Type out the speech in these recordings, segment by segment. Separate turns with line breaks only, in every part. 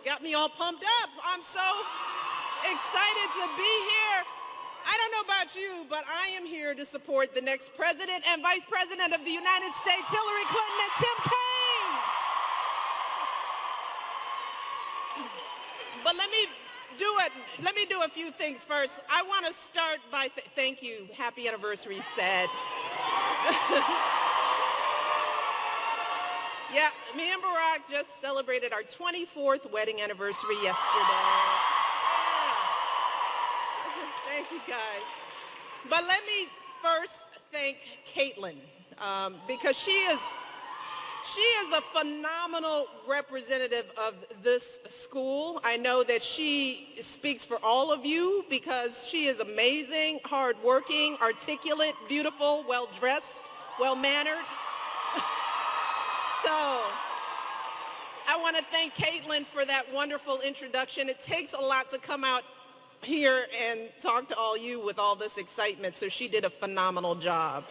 got me all pumped up. I'm so excited to be here. I don't know about you, but I am here to support the next president and vice president of the United States, Hillary Clinton and Tim Kaine. But let me do a few things first. I want to start by thank you. Happy anniversary, said. Yeah, me and Barack just celebrated our 24th wedding anniversary yesterday. Yeah. Thank you, guys. But let me first thank Caitlin, because she is a phenomenal representative of this school. I know that she speaks for all of you because she is amazing, hardworking, articulate, beautiful, well-dressed, well-mannered. So I want to thank Caitlin for that wonderful introduction. It takes a lot to come out here and talk to all you with all this excitement, so she did a phenomenal job.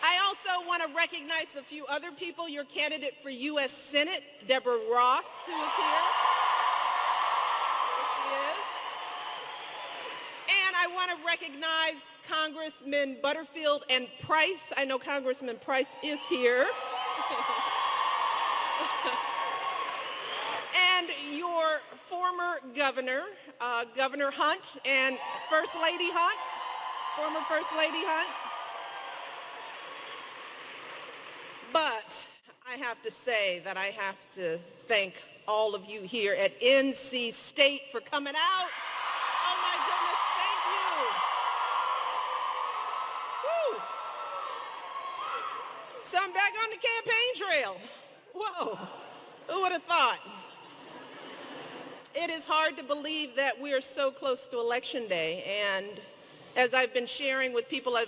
I also want to recognize a few other people. Your candidate for U.S. Senate, Deborah Ross, who is here. There she is. And I want to recognize Congressman Butterfield and Price. I know Congressman Price is here. And your former governor, Governor Hunt, and First Lady Hunt, former First Lady Hunt. But I have to say that I have to thank all of you here at NC State for coming out. Oh my goodness, thank you. Woo. So I'm back on the campaign trail. Whoa, who would have thought? It is hard to believe that we are so close to Election Day, and as I've been sharing with people as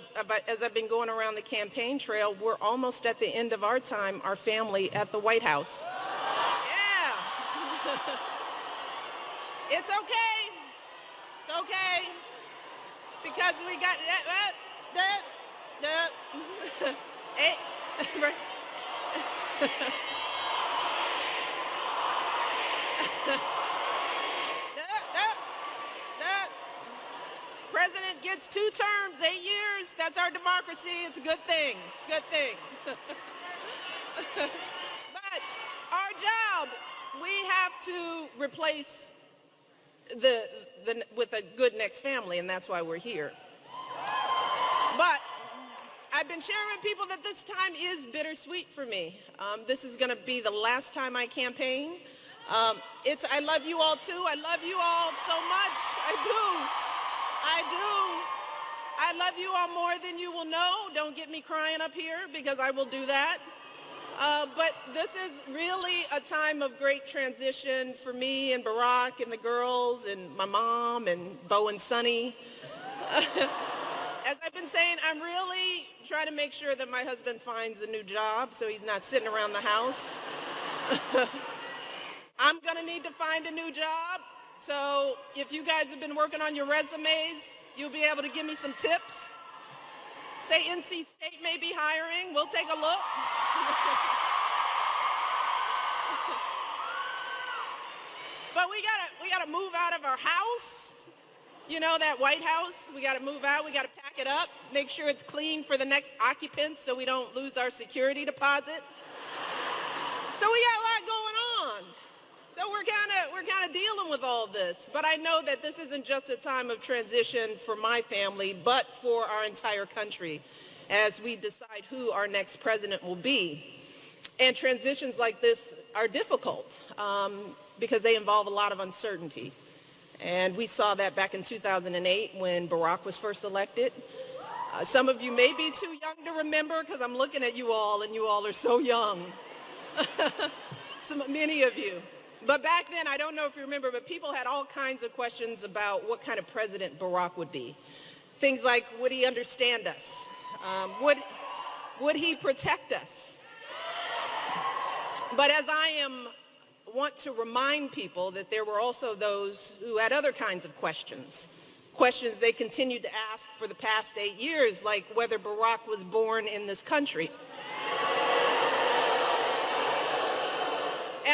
I've been going around the campaign trail, we're almost at the end of our time, our family at the White House. Yeah. It's okay. It's okay. Because we got hey. President gets 2 terms, 8 years. That's our democracy. It's a good thing. It's a good thing. But our job, we have to replace with a good next family, and that's why we're here. But I've been sharing with people that this time is bittersweet for me. This is going to be the last time I campaign. I love you all too. I love you all so much. I do. I love you all more than you will know. Don't get me crying up here because I will do that. But this is really a time of great transition for me and Barack and the girls and my mom and Bo and Sonny. As I've been saying, I'm really trying to make sure that my husband finds a new job so he's not sitting around the house. I'm going to need to find a new job. So if you guys have been working on your resumes, you'll be able to give me some tips. Say NC State may be hiring. We'll take a look. But we gotta move out of our house. You know, that White House. We gotta move out. We gotta pack it up. Make sure it's clean for the next occupants so we don't lose our security deposit. So we got a lot going on. So we're kind of dealing with all this. But I know that this isn't just a time of transition for my family, but for our entire country as we decide who our next president will be. And transitions like this are difficult because they involve a lot of uncertainty. And we saw that back in 2008 when Barack was first elected. Some of you may be too young to remember because I'm looking at you all and you all are so young. Many of you. But back then, I don't know if you remember, but people had all kinds of questions about what kind of president Barack would be. Things like, would he understand us? Would he protect us? But as I want to remind people that there were also those who had other kinds of questions they continued to ask for the past 8 years, like whether Barack was born in this country.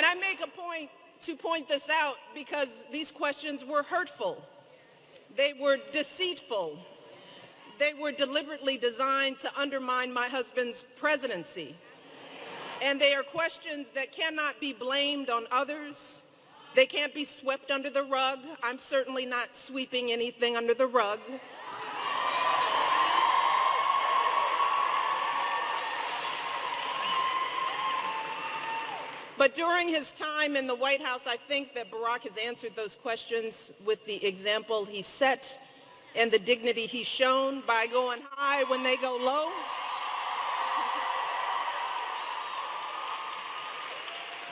And I make a point to point this out because these questions were hurtful. They were deceitful. They were deliberately designed to undermine my husband's presidency. And they are questions that cannot be blamed on others. They can't be swept under the rug. I'm certainly not sweeping anything under the rug. But during his time in the White House, I think that Barack has answered those questions with the example he set and the dignity he's shown by going high when they go low.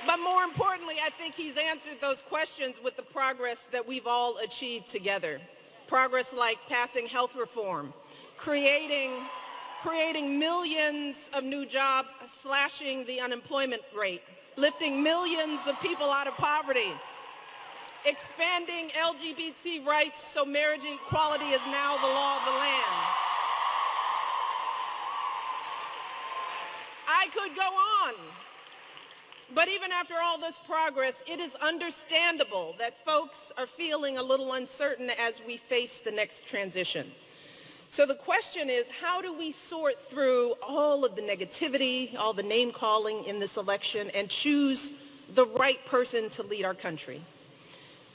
But more importantly, I think he's answered those questions with the progress that we've all achieved together. Progress like passing health reform, creating millions of new jobs, slashing the unemployment rate, lifting millions of people out of poverty, expanding LGBT rights so marriage equality is now the law of the land. I could go on. But even after all this progress, it is understandable that folks are feeling a little uncertain as we face the next transition. So the question is, how do we sort through all of the negativity, all the name calling in this election, and choose the right person to lead our country?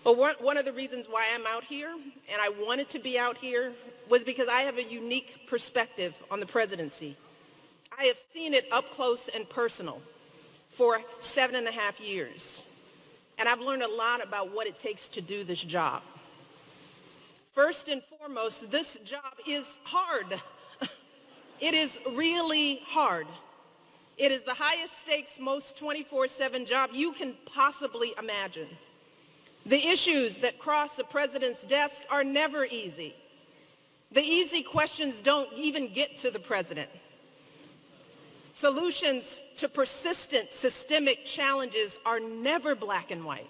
Well, one of the reasons why I'm out here, and I wanted to be out here, was because I have a unique perspective on the presidency. I have seen it up close and personal for 7.5 years. And I've learned a lot about what it takes to do this job. First and foremost, this job is hard. It is really hard. It is the highest stakes, most 24/7 job you can possibly imagine. The issues that cross the president's desk are never easy. The easy questions don't even get to the president. Solutions to persistent systemic challenges are never black and white.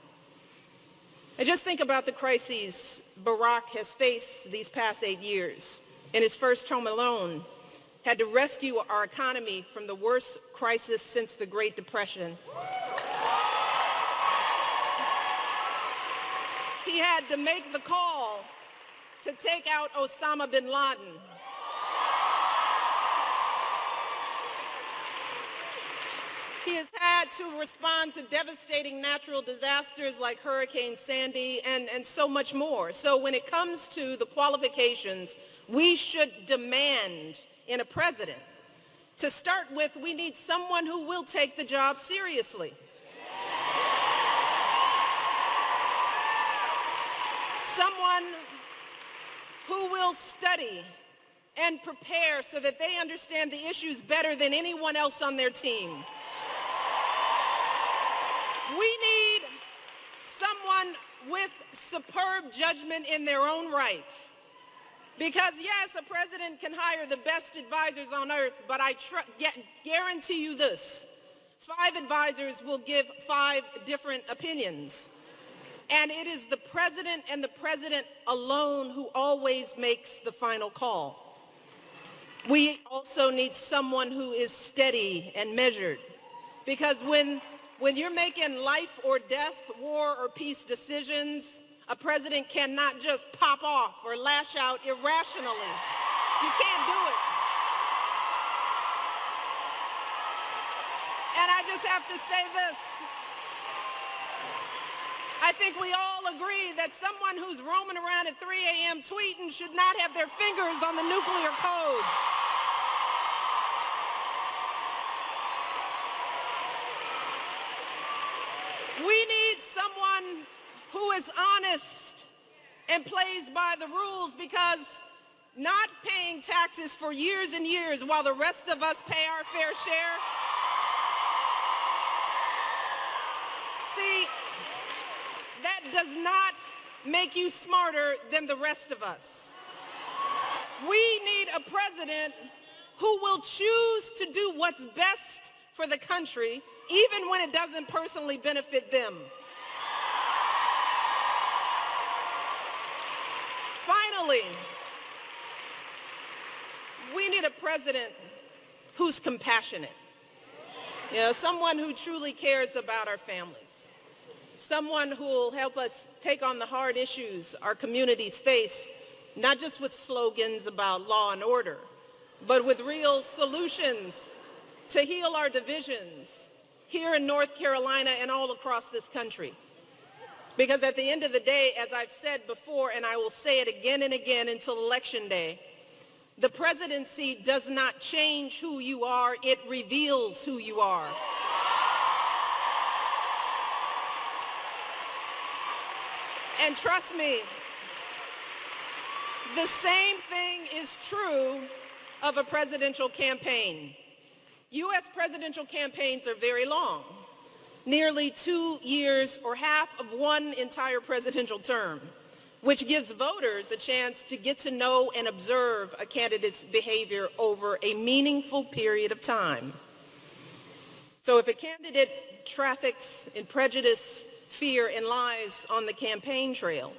And just think about the crises Barack has faced these past 8 years. In his first term alone, had to rescue our economy from the worst crisis since the Great Depression. He had to make the call to take out Osama bin Laden. He has had to respond to devastating natural disasters like Hurricane Sandy and so much more. So when it comes to the qualifications, we should demand in a president. To start with, we need someone who will take the job seriously. Someone who will study and prepare so that they understand the issues better than anyone else on their team. We need someone with superb judgment in their own right. Because yes, a president can hire the best advisors on earth, but I guarantee you this, 5 advisors will give 5 different opinions. And it is the president and the president alone who always makes the final call. We also need someone who is steady and measured. Because when you're making life or death, war or peace decisions, a president cannot just pop off or lash out irrationally. You can't do it. And I just have to say this. I think we all agree that someone who's roaming around at 3 a.m. tweeting should not have their fingers on the nuclear codes. We need someone who is honest and plays by the rules, because not paying taxes for years and years while the rest of us pay our fair share. See, that does not make you smarter than the rest of us. We need a president who will choose to do what's best for the country, even when it doesn't personally benefit them. Finally, we need a president who's compassionate. Someone who truly cares about our families. someone who will help us take on the hard issues our communities face, not just with slogans about law and order, but with real solutions to heal our divisions here in North Carolina and all across this country. Because at the end of the day, as I've said before, and I will say it again and again until Election Day, the presidency does not change who you are, it reveals who you are. And trust me, the same thing is true of a presidential campaign. U.S. presidential campaigns are very long, nearly 2 years or half of one entire presidential term, which gives voters a chance to get to know and observe a candidate's behavior over a meaningful period of time. So if a candidate traffics in prejudice, fear, and lies on the campaign trail,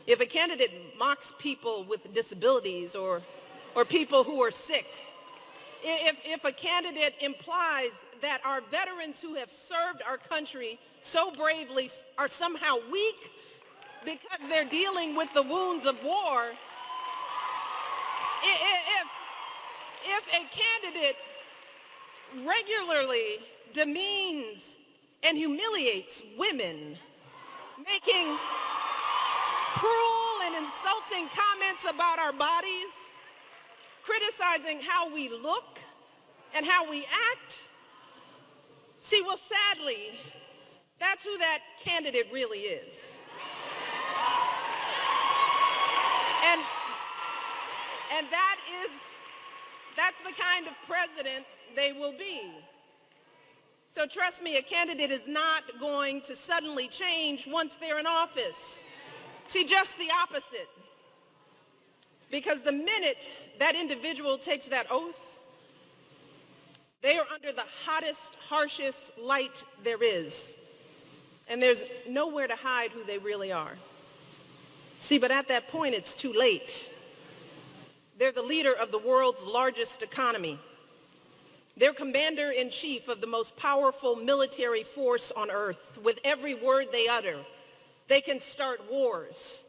if a candidate mocks people with disabilities or people who are sick, if a candidate implies that our veterans who have served our country so bravely are somehow weak because they're dealing with the wounds of war, if a candidate regularly demeans and humiliates women, making cruel and insulting comments about our bodies, criticizing how we look and how we act, see, well, sadly, that's who that candidate really is. And that's the kind of president they will be. So trust me, a candidate is not going to suddenly change once they're in office. See, just the opposite. Because the minute that individual takes that oath, they are under the hottest, harshest light there is. And there's nowhere to hide who they really are. See, but at that point, it's too late. They're the leader of the world's largest economy. They're commander-in-chief of the most powerful military force on earth. With every word they utter, they can start wars,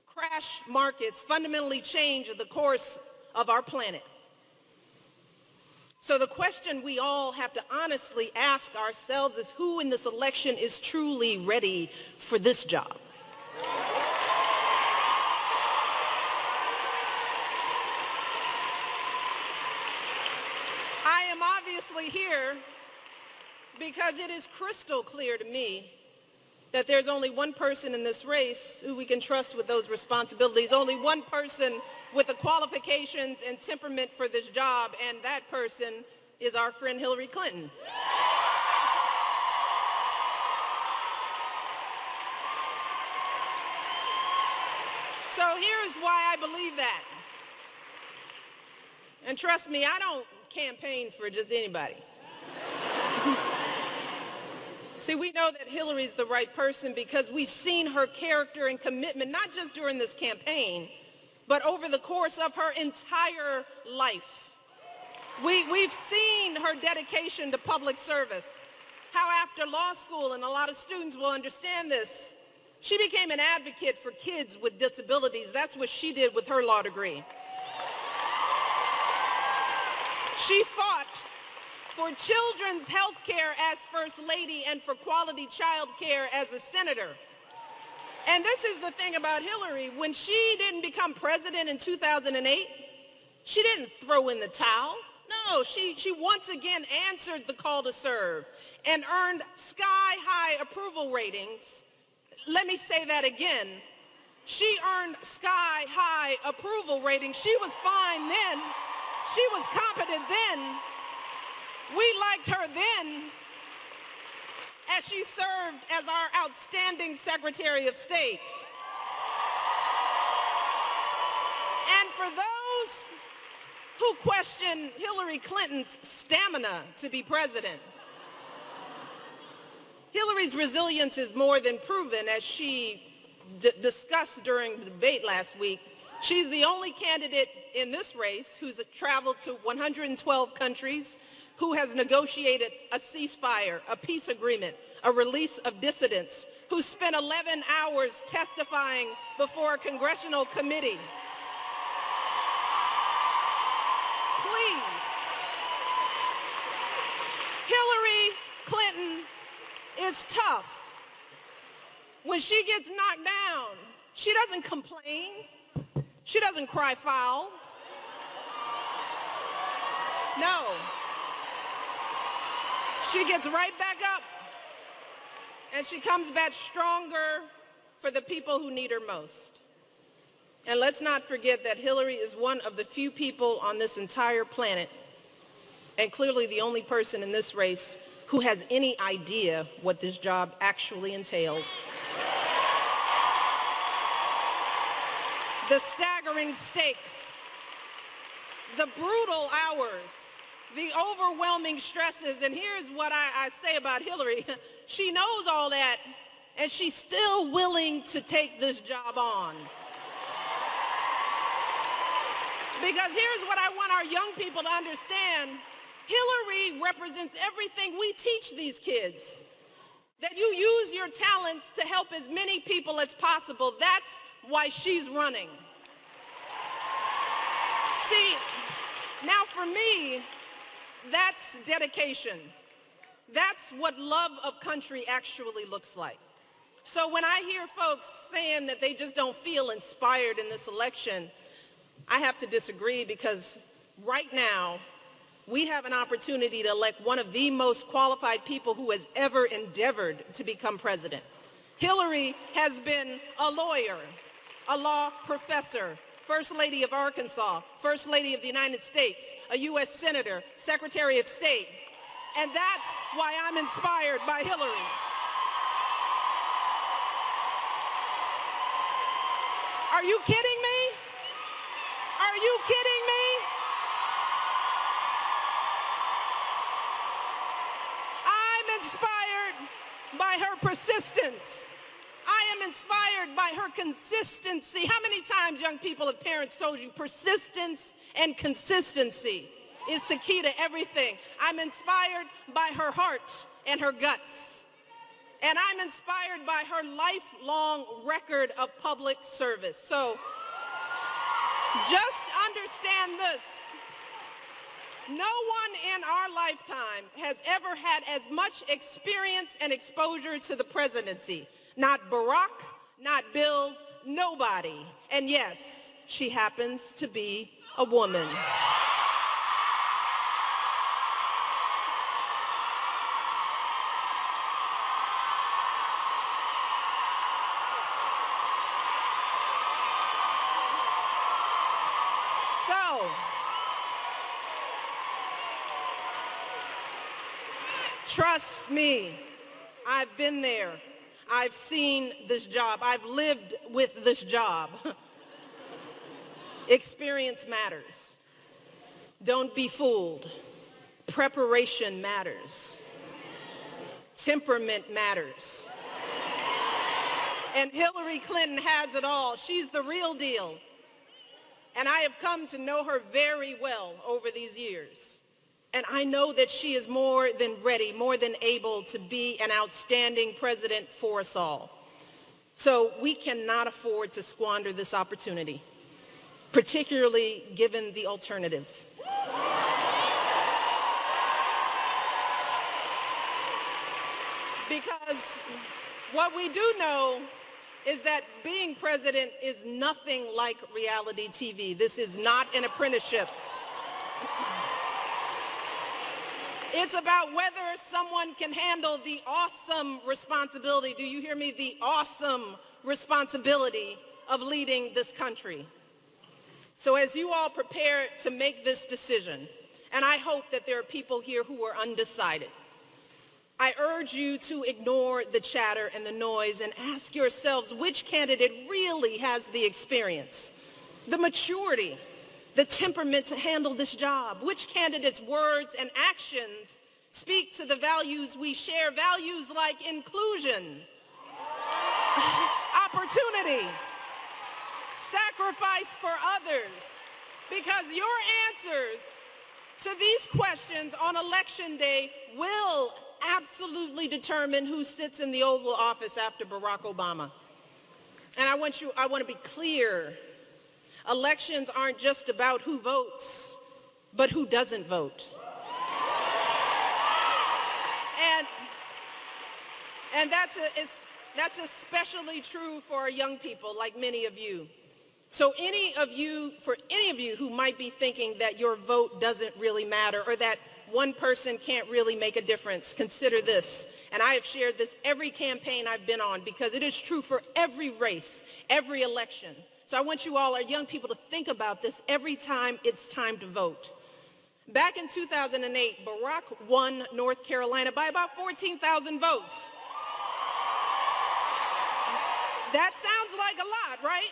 crash markets, fundamentally change the course of our planet. So the question we all have to honestly ask ourselves is, who in this election is truly ready for this job? I am obviously here because it is crystal clear to me that there's only one person in this race who we can trust with those responsibilities, only one person with the qualifications and temperament for this job, and that person is our friend Hillary Clinton. So here's why I believe that. And trust me, I don't campaign for just anybody. See, we know that Hillary's the right person because we've seen her character and commitment, not just during this campaign, but over the course of her entire life. We've seen her dedication to public service, how after law school, and a lot of students will understand this, she became an advocate for kids with disabilities. That's what she did with her law degree. She fought for children's health care as First Lady and for quality child care as a senator. And this is the thing about Hillary. When she didn't become president in 2008, she didn't throw in the towel. No, she once again answered the call to serve and earned sky-high approval ratings. Let me say that again. She earned sky-high approval ratings. She was fine then. She was competent then. We liked her then as she served as our outstanding Secretary of State. And for those who question Hillary Clinton's stamina to be president, Hillary's resilience is more than proven, as she discussed during the debate last week. She's the only candidate in this race who's traveled to 112 countries, who has negotiated a ceasefire, a peace agreement, a release of dissidents, who spent 11 hours testifying before a congressional committee. Please. Hillary Clinton is tough. When she gets knocked down, she doesn't complain. She doesn't cry foul. No. She gets right back up, and she comes back stronger for the people who need her most. And let's not forget that Hillary is one of the few people on this entire planet, and clearly the only person in this race, who has any idea what this job actually entails. The staggering stakes, the brutal hours, the overwhelming stresses, and here's what I say about Hillary. She knows all that, and she's still willing to take this job on. Because here's what I want our young people to understand. Hillary represents everything we teach these kids. That you use your talents to help as many people as possible. That's why she's running. See, now for me, that's dedication. That's what love of country actually looks like. So when I hear folks saying that they just don't feel inspired in this election, I have to disagree, because right now, we have an opportunity to elect one of the most qualified people who has ever endeavored to become president. Hillary has been a lawyer, a law professor, First Lady of Arkansas, First Lady of the United States, a U.S. Senator, Secretary of State. And that's why I'm inspired by Hillary. Are you kidding me? Are you kidding me? I'm inspired by her persistence. I am inspired by her consistency. How many times, young people and parents, told you persistence and consistency is the key to everything? I'm inspired by her heart and her guts. And I'm inspired by her lifelong record of public service. So just understand this. No one in our lifetime has ever had as much experience and exposure to the presidency. Not Barack, not Bill, nobody. And yes, she happens to be a woman. So, trust me, I've been there. I've seen this job. I've lived with this job. Experience matters. Don't be fooled. Preparation matters. Temperament matters. And Hillary Clinton has it all. She's the real deal. And I have come to know her very well over these years. And I know that she is more than ready, more than able to be an outstanding president for us all. So we cannot afford to squander this opportunity, particularly given the alternative. Because what we do know is that being president is nothing like reality TV. This is not an apprenticeship. It's about whether someone can handle the awesome responsibility, do you hear me, the awesome responsibility of leading this country. So as you all prepare to make this decision, and I hope that there are people here who are undecided, I urge you to ignore the chatter and the noise and ask yourselves which candidate really has the experience, the maturity, the temperament to handle this job. Which candidate's words and actions speak to the values we share, values like inclusion, opportunity, sacrifice for others. Because your answers to these questions on Election Day will absolutely ultimately determine who sits in the Oval Office after Barack Obama. And I want to be clear. Elections aren't just about who votes, but who doesn't vote. And that's especially true for our young people, like many of you. So for any of you who might be thinking that your vote doesn't really matter or that one person can't really make a difference, consider this. And I have shared this every campaign I've been on because it is true for every race, every election. So I want you all, our young people, to think about this every time it's time to vote. Back in 2008, Barack won North Carolina by about 14,000 votes. That sounds like a lot, right?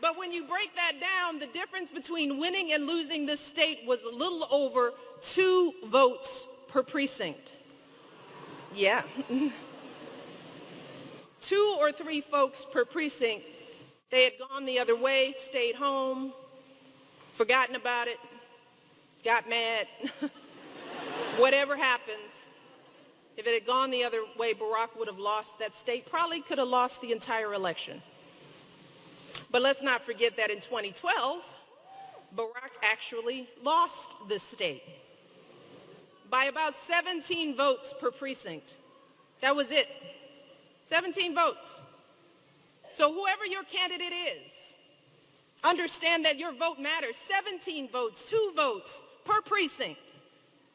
But when you break that down, the difference between winning and losing this state was a little over 2 votes per precinct. Yeah. 2 or 3 folks per precinct. They had gone the other way, stayed home, forgotten about it, got mad. Whatever happens, if it had gone the other way, Barack would have lost that state, probably could have lost the entire election. But let's not forget that in 2012, Barack actually lost this state by about 17 votes per precinct. That was it. 17 votes. So whoever your candidate is, understand that your vote matters. 17 votes, 2 votes per precinct.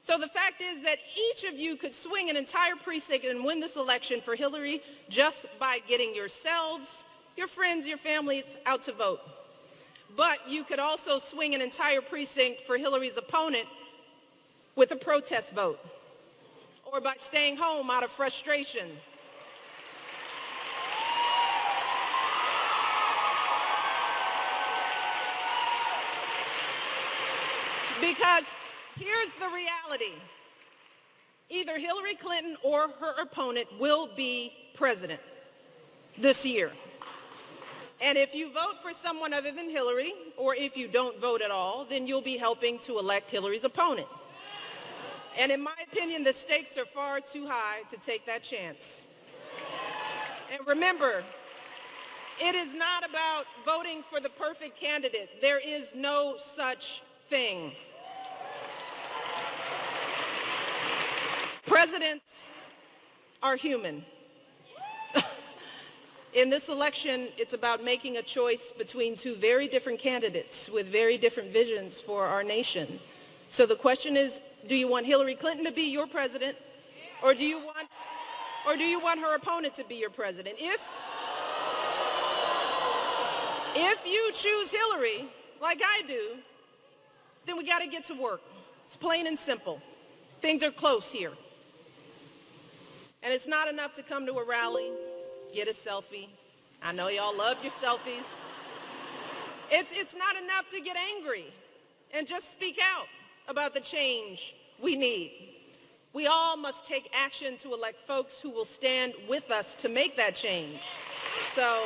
So the fact is that each of you could swing an entire precinct and win this election for Hillary just by getting yourselves, your friends, your families out to vote. But you could also swing an entire precinct for Hillary's opponent with a protest vote or by staying home out of frustration. Because here's the reality. Either Hillary Clinton or her opponent will be president this year. And if you vote for someone other than Hillary, or if you don't vote at all, then you'll be helping to elect Hillary's opponent. And in my opinion, the stakes are far too high to take that chance. And remember, it is not about voting for the perfect candidate. There is no such thing. Presidents are human. In this election, it's about making a choice between 2 very different candidates with very different visions for our nation. So the question is, do you want Hillary Clinton to be your president, or do you want her opponent to be your president? If you choose Hillary, like I do, then we got to get to work. It's plain and simple. Things are close here. And it's not enough to come to a rally, get a selfie. I know y'all love your selfies. It's not enough to get angry and just speak out about the change we need. We all must take action to elect folks who will stand with us to make that change. So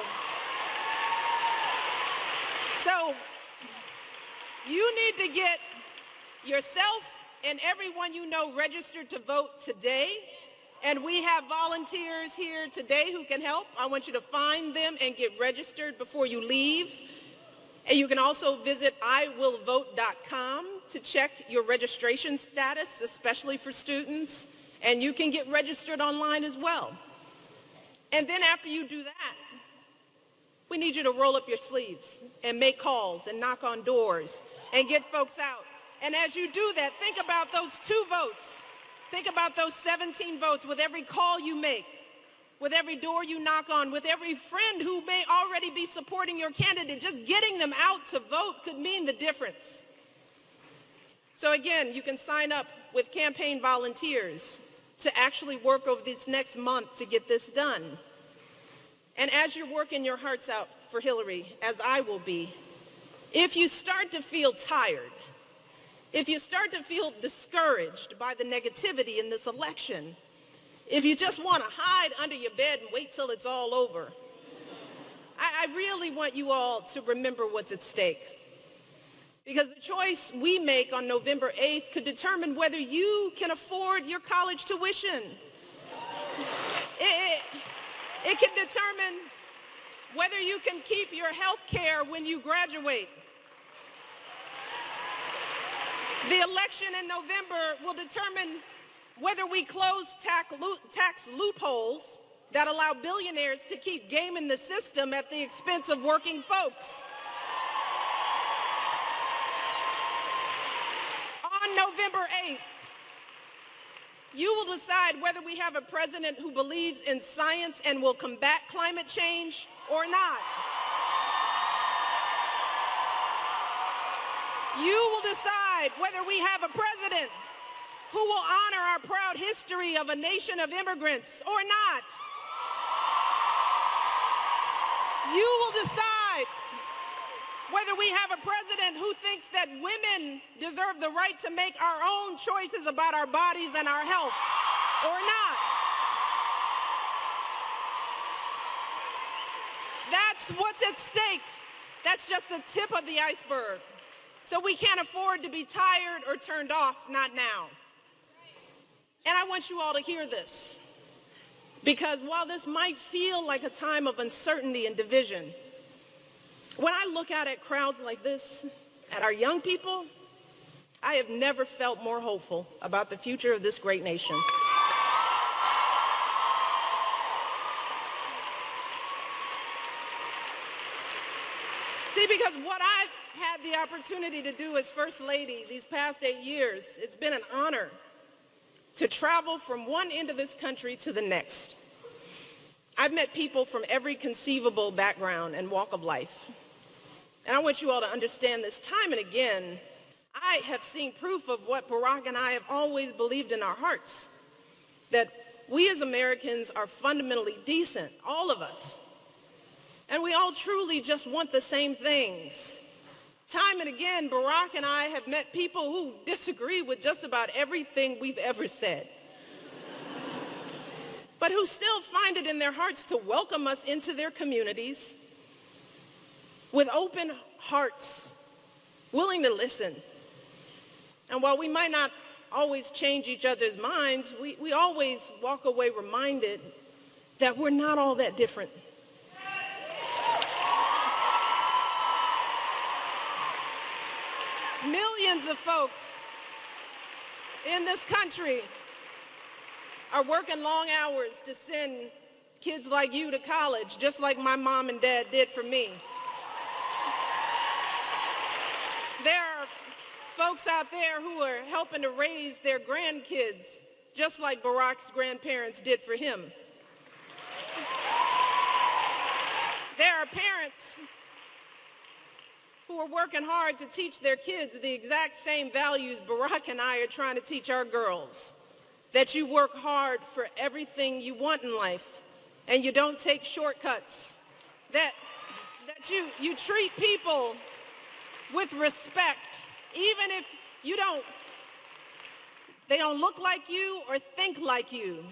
you need to get yourself and everyone you know registered to vote today. And we have volunteers here today who can help. I want you to find them and get registered before you leave. And you can also visit iwillvote.com to check your registration status, especially for students. And you can get registered online as well. And then after you do that, we need you to roll up your sleeves and make calls and knock on doors and get folks out. And as you do that, think about those 2 votes. Think about those 17 votes with every call you make, with every door you knock on, with every friend who may already be supporting your candidate. Just getting them out to vote could mean the difference. So again, you can sign up with campaign volunteers to actually work over this next month to get this done. And as you're working your hearts out for Hillary, as I will be, if you start to feel tired, if you start to feel discouraged by the negativity in this election, if you just want to hide under your bed and wait till it's all over, I really want you all to remember what's at stake. Because the choice we make on November 8th could determine whether you can afford your college tuition, It, it can determine whether you can keep your health care when you graduate. The election in November will determine whether we close tax loopholes that allow billionaires to keep gaming the system at the expense of working folks. On November 8th, you will decide whether we have a president who believes in science and will combat climate change or not. You will decide whether we have a president who will honor our proud history of a nation of immigrants or not. You will decide whether we have a president who thinks that women deserve the right to make our own choices about our bodies and our health or not. That's what's at stake. That's just the tip of the iceberg. So we can't afford to be tired or turned off, not now. And I want you all to hear this, because while this might feel like a time of uncertainty and division, when I look out at crowds like this, at our young people, I have never felt more hopeful about the future of this great nation. See, because what I've had the opportunity to do as First Lady these past 8 years, it's been an honor to travel from one end of this country to the next. I've met people from every conceivable background and walk of life. And I want you all to understand this time and again, I have seen proof of what Barack and I have always believed in our hearts, that we as Americans are fundamentally decent, all of us. And we all truly just want the same things. Time and again, Barack and I have met people who disagree with just about everything we've ever said, but who still find it in their hearts to welcome us into their communities with open hearts, willing to listen. And while we might not always change each other's minds, we always walk away reminded that we're not all that different. Millions of folks in this country are working long hours to send kids like you to college, just like my mom and dad did for me. There are folks out there who are helping to raise their grandkids, just like Barack's grandparents did for him. There are parents who are working hard to teach their kids the exact same values Barack and I are trying to teach our girls. That you work hard for everything you want in life and you don't take shortcuts. That you treat people with respect, even if they don't look like you or think like you.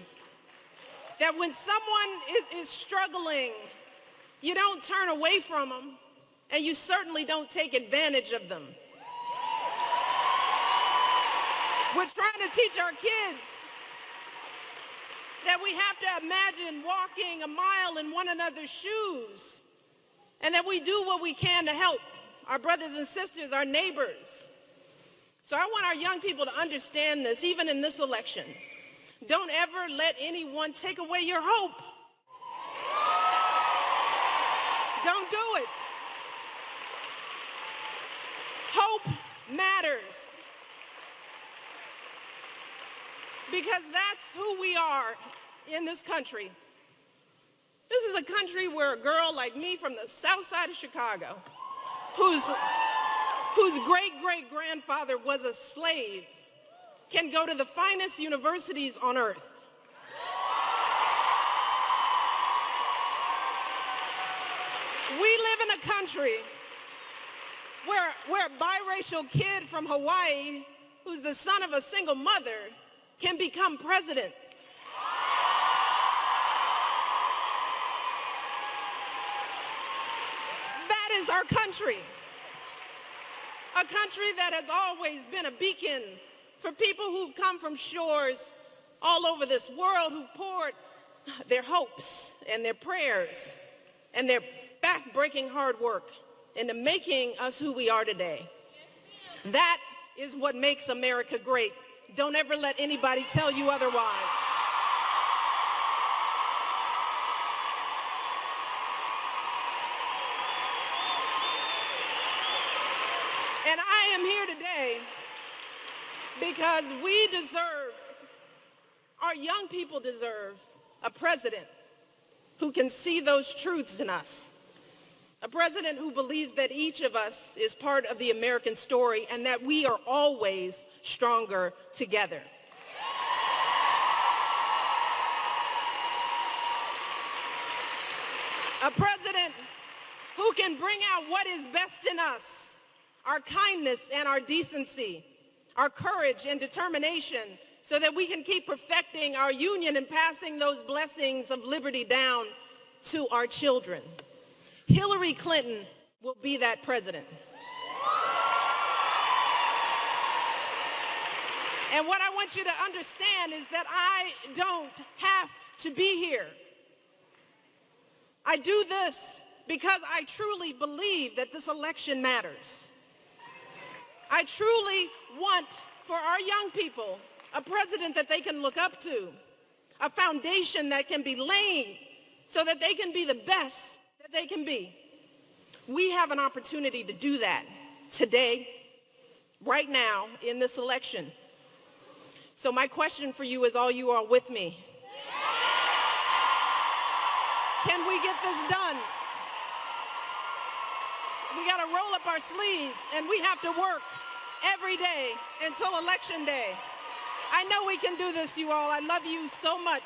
That when someone is struggling, you don't turn away from them. And you certainly don't take advantage of them. We're trying to teach our kids that we have to imagine walking a mile in one another's shoes, and that we do what we can to help our brothers and sisters, our neighbors. So I want our young people to understand this, even in this election. Don't ever let anyone take away your hope. Don't do it. Hope matters, because that's who we are in this country. This is a country where a girl like me from the south side of Chicago, whose great-great-grandfather was a slave, can go to the finest universities on earth. We live in a country where a biracial kid from Hawaii, who's the son of a single mother, can become president. That is our country. A country that has always been a beacon for people who've come from shores all over this world, who poured their hopes and their prayers and their back-breaking hard work into making us who we are today. That is what makes America great. Don't ever let anybody tell you otherwise. And I am here today because we deserve, our young people deserve, a president who can see those truths in us. A president who believes that each of us is part of the American story and that we are always stronger together. A president who can bring out what is best in us, our kindness and our decency, our courage and determination, so that we can keep perfecting our union and passing those blessings of liberty down to our children. Hillary Clinton will be that president. And what I want you to understand is that I don't have to be here. I do this because I truly believe that this election matters. I truly want for our young people a president that they can look up to, a foundation that can be laid so that they can be the best that they can be. We have an opportunity to do that today, right now, in this election. So my question for you is, are you all with me? Can we get this done? We got to roll up our sleeves, and we have to work every day until Election Day. I know we can do this, you all. I love you so much.